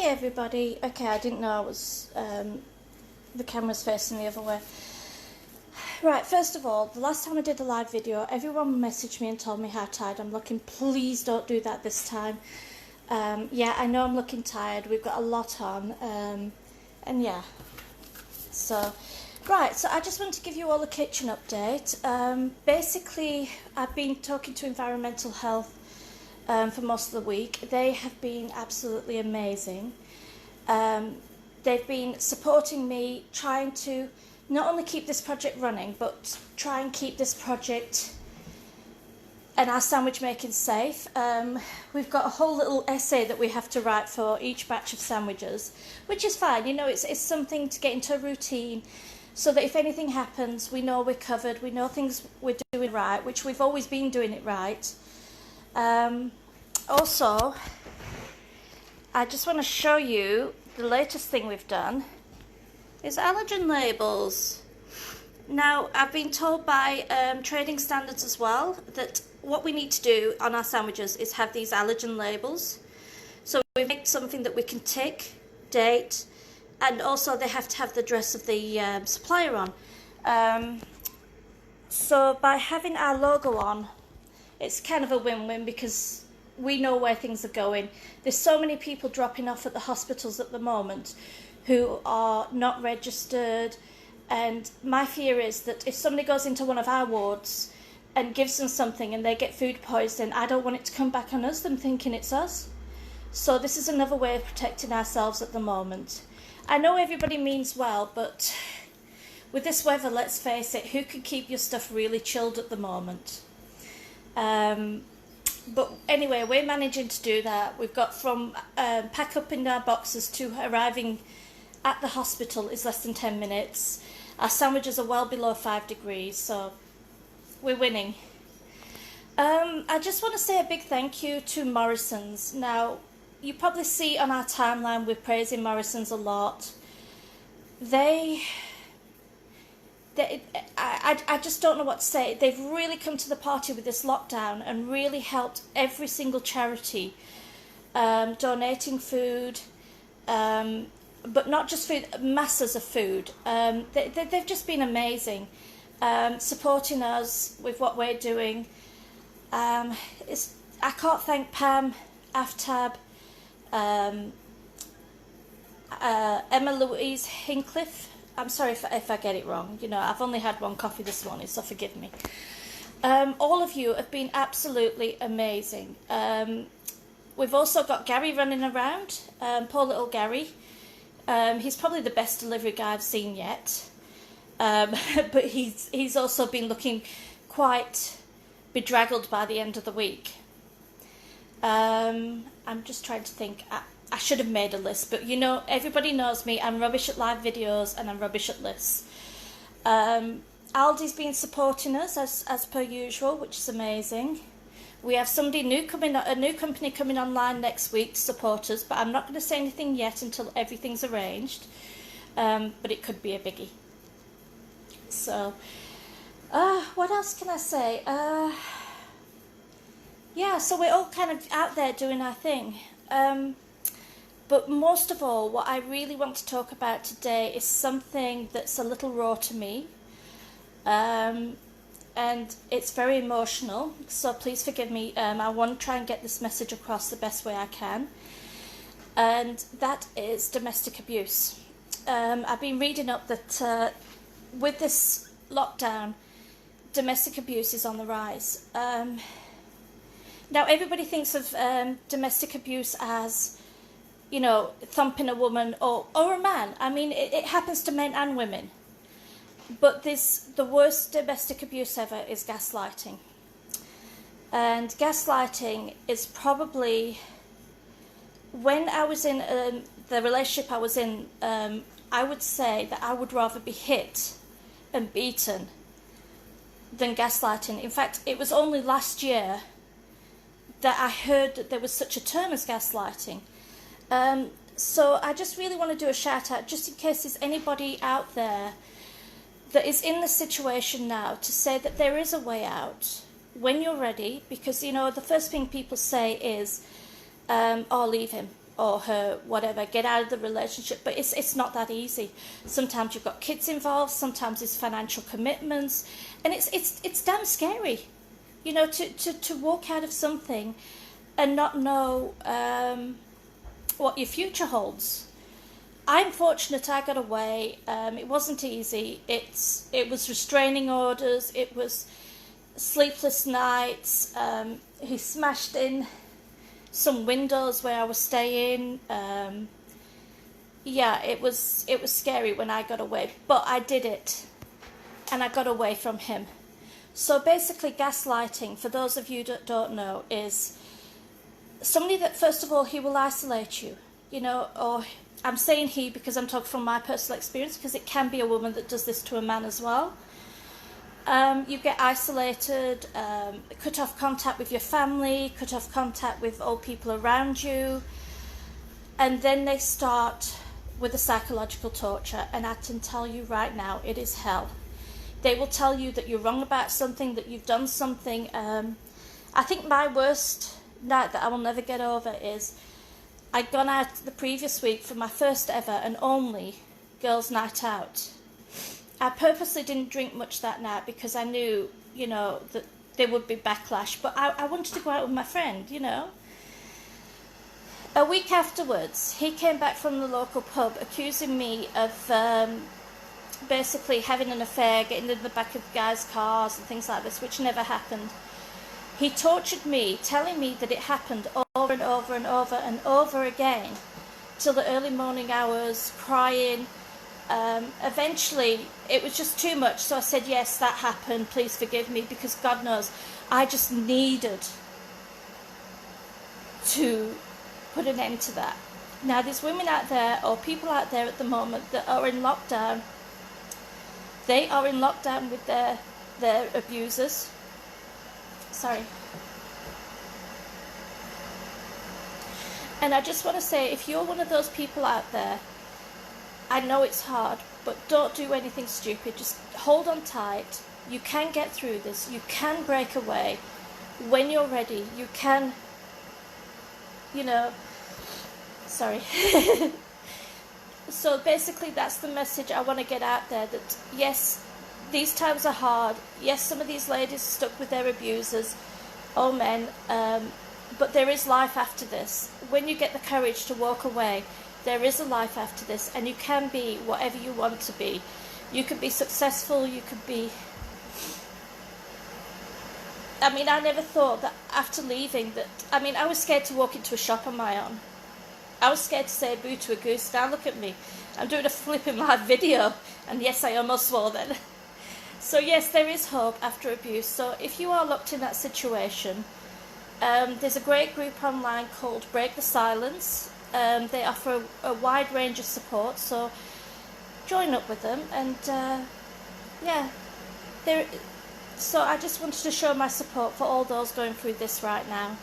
Hey everybody. Okay, I didn't know I was the camera's facing the other way. Right, first of all, the last time I did a live video, everyone messaged me and told me how tired I'm looking. Please don't do that this time. Yeah, I know I'm looking tired. We've got a lot on. And yeah. So, right, so I just want to give you all a kitchen update. Basically, I've been talking to Environmental Health for most of the week. They have been absolutely amazing. They've been supporting me, trying to not only keep this project running, but try and keep this project and our sandwich making safe. We've got a whole little essay that we have to write for each batch of sandwiches, which is fine. You know, it's something to get into a routine so that if anything happens, we know we're covered, we know things we're doing right, which we've always been doing it right. Also, I just want to show you the latest thing we've done is allergen labels. Now, I've been told by trading standards as well that what we need to do on our sandwiches is have these allergen labels. So we make something that we can tick, date, and also they have to have the address of the supplier on. So by having our logo on, it's kind of a win-win because we know where things are going. There's so many people dropping off at the hospitals at the moment who are not registered, and my fear is that if somebody goes into one of our wards and gives them something and they get food poisoning, I don't want it to come back on us, them thinking it's us. So this is another way of protecting ourselves at the moment. I know everybody means well, but with this weather, let's face it, who can keep your stuff really chilled at the moment? But anyway, we're managing to do that. We've got from pack up in our boxes to arriving at the hospital is less than 10 minutes. Our sandwiches are well below 5 degrees, so we're winning. I just want to say a big thank you to Morrisons. Now, you probably see on our timeline we're praising Morrisons a lot. I just don't know what to say. They've really come to the party with this lockdown and really helped every single charity, donating food, but not just food, masses of food. They've just been amazing, supporting us with what we're doing. I can't thank Pam, Aftab, Emma Louise Hincliffe. I'm sorry if I get it wrong. You know, I've only had one coffee this morning, so forgive me. All of you have been absolutely amazing. We've also got Gary running around. Poor little Gary. He's probably the best delivery guy I've seen yet. But he's also been looking quite bedraggled by the end of the week. I'm just trying to think. I should have made a list, but you know, everybody knows me. I'm rubbish at live videos and I'm rubbish at lists. Aldi's been supporting us as per usual, which is amazing. We have somebody new a new company coming online next week to support us, but I'm not going to say anything yet until everything's arranged. But it could be a biggie. So, what else can I say? Yeah, so we're all kind of out there doing our thing. But most of all, what I really want to talk about today is something that's a little raw to me. And it's very emotional, so please forgive me. I want to try and get this message across the best way I can. And that is domestic abuse. I've been reading up that with this lockdown, domestic abuse is on the rise. Now, everybody thinks of domestic abuse as, you know, thumping a woman or a man. I mean, it happens to men and women. But the worst domestic abuse ever is gaslighting. And gaslighting is probably, when I was in the relationship I was in, I would say that I would rather be hit and beaten than gaslighting. In fact, it was only last year that I heard that there was such a term as gaslighting. So I just really want to do a shout out, just in case there's anybody out there that is in the situation now, to say that there is a way out when you're ready, because, you know, the first thing people say is, oh, leave him. or her whatever, get out of the relationship. But it's not that easy. Sometimes you've got kids involved, sometimes it's financial commitments, and it's damn scary, you know, to walk out of something and not know what your future holds. I'm fortunate I got away. It wasn't easy. It was restraining orders. It was sleepless nights. He smashed in some windows where I was staying. Yeah, it was scary when I got away, but I did it, and I got away from him. So basically, gaslighting, for those of you that don't know, is somebody that, first of all, he will isolate you, you know, or I'm saying he because I'm talking from my personal experience, because it can be a woman that does this to a man as well. You get isolated, cut off contact with your family, cut off contact with all people around you, and then they start with the psychological torture, and I can tell you right now, it is hell. They will tell you that you're wrong about something, that you've done something. I think my worst night that I will never get over is I'd gone out the previous week for my first ever and only girls' night out. I purposely didn't drink much that night because I knew, you know, that there would be backlash, but I wanted to go out with my friend, you know. A week afterwards, he came back from the local pub accusing me of basically having an affair, getting in the back of guys' cars and things like this, which never happened. He tortured me, telling me that it happened over and over and over and over again, till the early morning hours, crying. Eventually, it was just too much, so I said, yes, that happened, please forgive me, because God knows, I just needed to put an end to that. Now, there's women out there, or people out there at the moment, that are in lockdown. They are in lockdown with their abusers. Sorry. And I just want to say, if you're one of those people out there, I know it's hard, but don't do anything stupid. Just hold on tight. You can get through this. You can break away. When you're ready, you can, you know, sorry. So basically that's the message I want to get out there, that yes, these times are hard. Yes, some of these ladies are stuck with their abusers, or men, but there is life after this. When you get the courage to walk away, there is a life after this, and you can be whatever you want to be. You could be successful, you could be... I mean, I never thought that after leaving that... I mean, I was scared to walk into a shop on my own. I was scared to say boo to a goose. Now look at me. I'm doing a flipping live video, and yes, I almost swore then. So yes, there is hope after abuse. So if you are locked in that situation, there's a great group online called Break the Silence. They offer a wide range of support, so join up with them, and yeah, so I just wanted to show my support for all those going through this right now.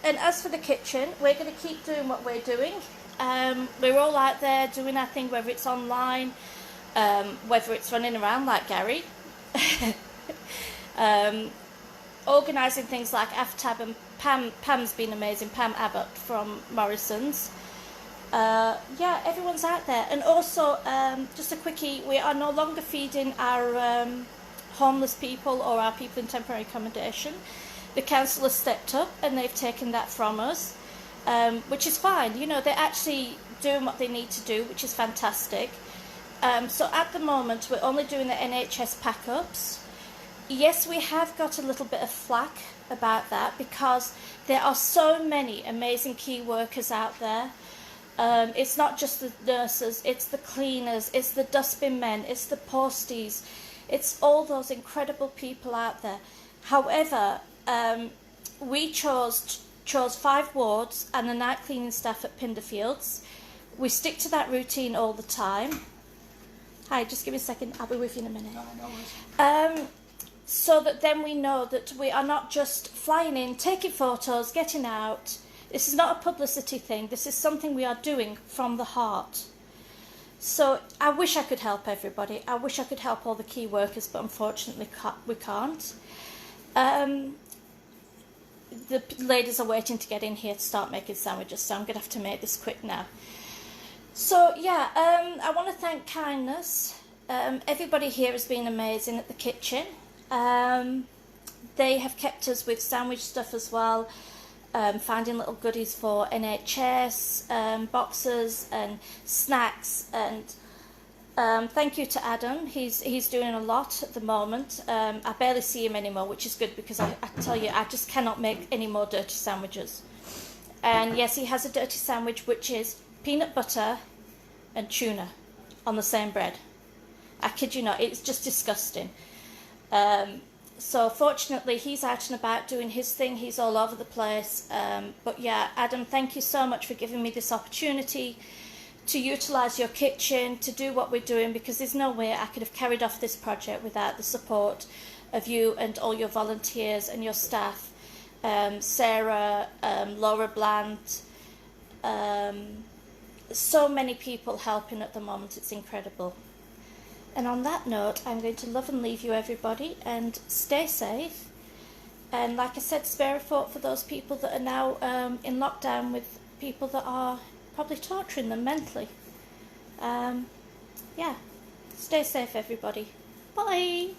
And as for the kitchen, we're going to keep doing what we're doing. We're all out there doing our thing, whether it's online, whether it's running around like Gary, organising things like AFTAB, and Pam's been amazing, Pam Abbott from Morrison's. Yeah, everyone's out there. And also, just a quickie, we are no longer feeding our homeless people or our people in temporary accommodation. The council has stepped up and they've taken that from us, which is fine. You know, they're actually doing what they need to do, which is fantastic. So at the moment, we're only doing the NHS pack-ups. Yes, we have got a little bit of flack about that because there are so many amazing key workers out there. It's not just the nurses, it's the cleaners, it's the dustbin men, it's the posties, it's all those incredible people out there. However, we chose 5 wards and the night cleaning staff at Pinderfields. We stick to that routine all the time. Hi, just give me a second, I'll be with you in a minute. No. So that then we know that we are not just flying in, taking photos, getting out. This is not a publicity thing. This is something we are doing from the heart. So I wish I could help everybody. I wish I could help all the key workers, but unfortunately we can't. the ladies are waiting to get in here to start making sandwiches, so I'm going to have to make this quick now. So yeah, I want to thank Kindness. Everybody here has been amazing at the kitchen. They have kept us with sandwich stuff as well, finding little goodies for NHS, boxes and snacks, and thank you to Adam. He's doing a lot at the moment. I barely see him anymore, which is good because I tell you, I just cannot make any more dirty sandwiches. And yes, he has a dirty sandwich which is peanut butter and tuna on the same bread. I kid you not, it's just disgusting. So fortunately he's out and about doing his thing, he's all over the place. But yeah, Adam, thank you so much for giving me this opportunity to utilise your kitchen, to do what we're doing, because there's no way I could have carried off this project without the support of you and all your volunteers and your staff. Sarah, Laura Blant, so many people helping at the moment, it's incredible. And on that note, I'm going to love and leave you, everybody, and stay safe. And like I said, spare a thought for those people that are now in lockdown with people that are probably torturing them mentally. Yeah, stay safe, everybody. Bye.